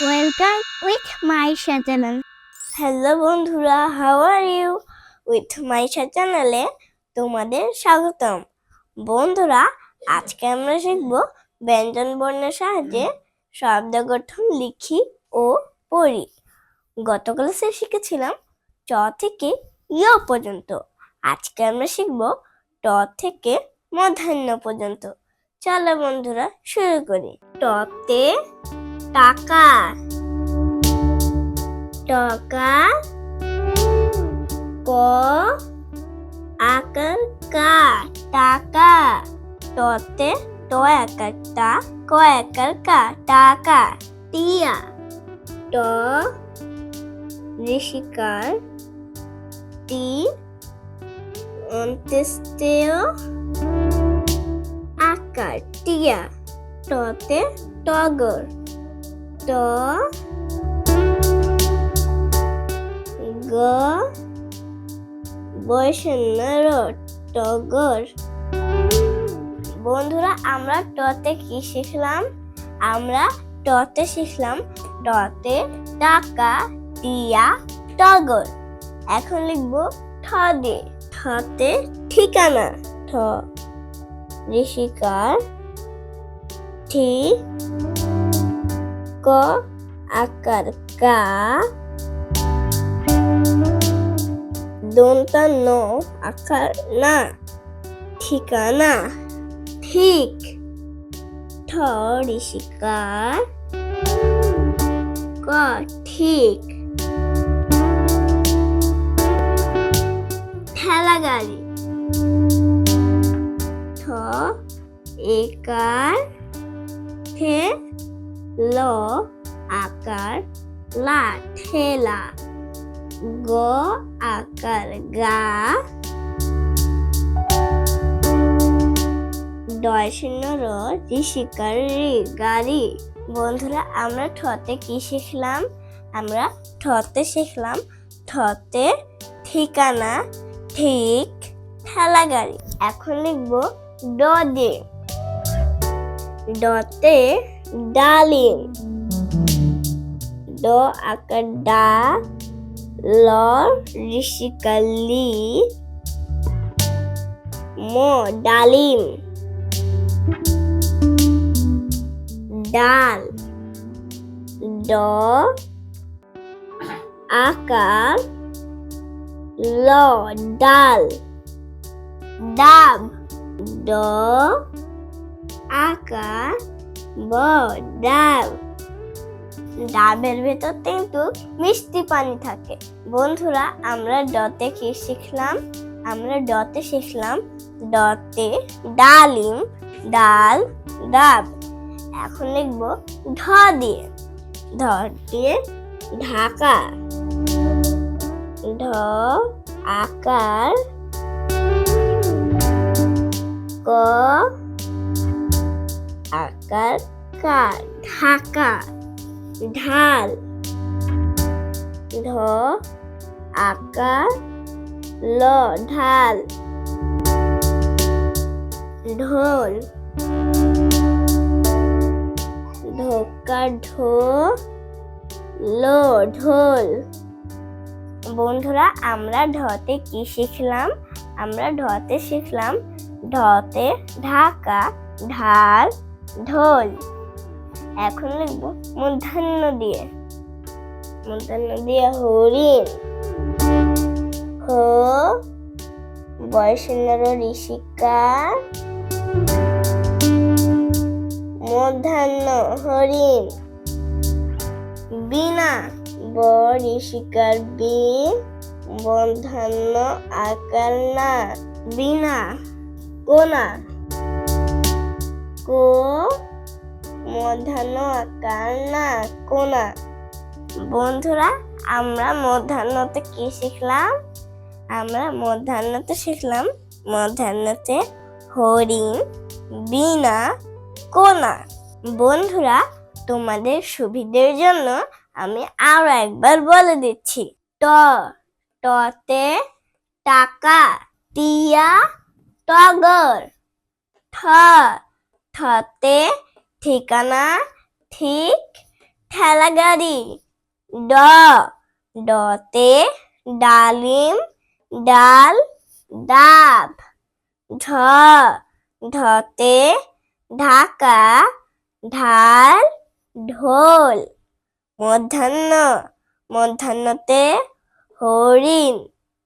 Welcome with my channel. Hello বন্ধুরা, how are you? With Maisha চ্যানেলে তোমাদের স্বাগতম। বন্ধুরা, আজকে আমরা শিখব ব্যঞ্জন বর্ণের সাহায্যে শব্দ গঠন লিখি ও পড়ি। গত ক্লাসে শিখেছিলাম চ থেকে ইয় পর্যন্ত। আজকে আমরা শিখব ট থেকে মধ্যাহ্ন পর্যন্ত। চলো বন্ধুরা শুরু করি। টতে টাকা, টাকা। ক আকার কা, টাকা। টতে ট আকার টা, ক আকার কা, টাকা। টিয়া। ট ঋষিকার টি, অন্ত্যেষ্টেয় আকার টিয়া। টতে টগর, ট গ বয়সন্য র, টগর। বন্ধুরা, আমরা টতে কি শিখলাম? আমরা টতে শিখলাম টতে টাকা, টিয়া, টগর। এখন লিখবো ঠ দিয়ে। ঠতে ঠিকানা, ঠ ঋষিকার ঠি, ক আকার কা, দন্তান্ন আকার না, ঠিকানা। ঠিক। ঠ ঋষিকার ক, ঠিক। ঠেলা গাড়ি, ঠ একার ঠে, ল আকার লা, ঠেলা। গ আকার গা, ডয়শূন্য র, ঋষিকার রি, গাড়ি। বন্ধুরা, আমরা ঠতে কি শিখলাম? আমরা ঠতে শিখলাম ঠতে ঠিকানা, ঠিক, ঠেলা গাড়ি। এখন লিখবো ড দিয়ে। ডতে ডালিম, ড আকার ডা, ল ঋষিকার লি, ম ডালিম। ডাল, ড আকার ল, ডাল। ডাব, ড আকার ব, ডাব। ডাবের ভেতর কিন্তু মিষ্টি পানি থাকে। বন্ধুরা, আমরা ডতে কি শিখলাম? আমরা ডতে শিখলাম ডতে ডালিম, ডাল, ডাব। এখন লিখবো ঢ দিয়ে। ঢ দিয়ে ঢাকা, ঢ আকার ক আকার কা, ঢাকা। ঢাল, ঢ আকার ল, ঢাল। ঢোল, ঢোকার ঢো, ল ঢোল। বন্ধুরা, আমরা ঢতে কি শিখলাম? আমরা ঢতে শিখলাম ঢতে ঢাকা, ঢাল, ঢোল। এখন লিখবো মূর্ধন্য দিয়ে। মূর্ধন্য দিয়ে হরিণ, হ বয়সন্য র, ঋষিকার মূর্ধন্য হরিণ। বীণা, ব ঋষিকার বি, মূর্ধন্য আকার না, বীণা। কোনা, কো মূর্ধন্য আকার না, কোনা। বন্ধুরা, আমরা মূর্ধন্যতে কি শিখলাম? আমরা মূর্ধন্যতে শিখলাম মূর্ধন্যতে হরিণ, বীণা, কোনা। বন্ধুরা, তোমাদের সুবিধার জন্য আমি আরো একবার বলে দিচ্ছি। ট, টতে টাকা, টিয়া, টগর। ঠ, ঠতে ঠিকানা, ঠিক, ঠেলা গাড়ি। ড ডতে ডালিম ডাল ডাব। ঢ ঢতে ঢাকা ঢাল ঢোল। মধ্যাহ্ন মধ্যাহ্নতে হরিণ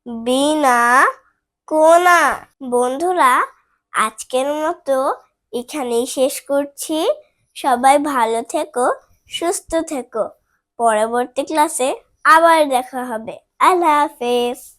বীণা কোনা। বন্ধুরা, আজকের মতো এখানেই শেষ করছি। সবাই ভালো থেকো, সুস্থ থেকো। পরবর্তী ক্লাসে আবার দেখা হবে। আল্লাহ হাফেজ।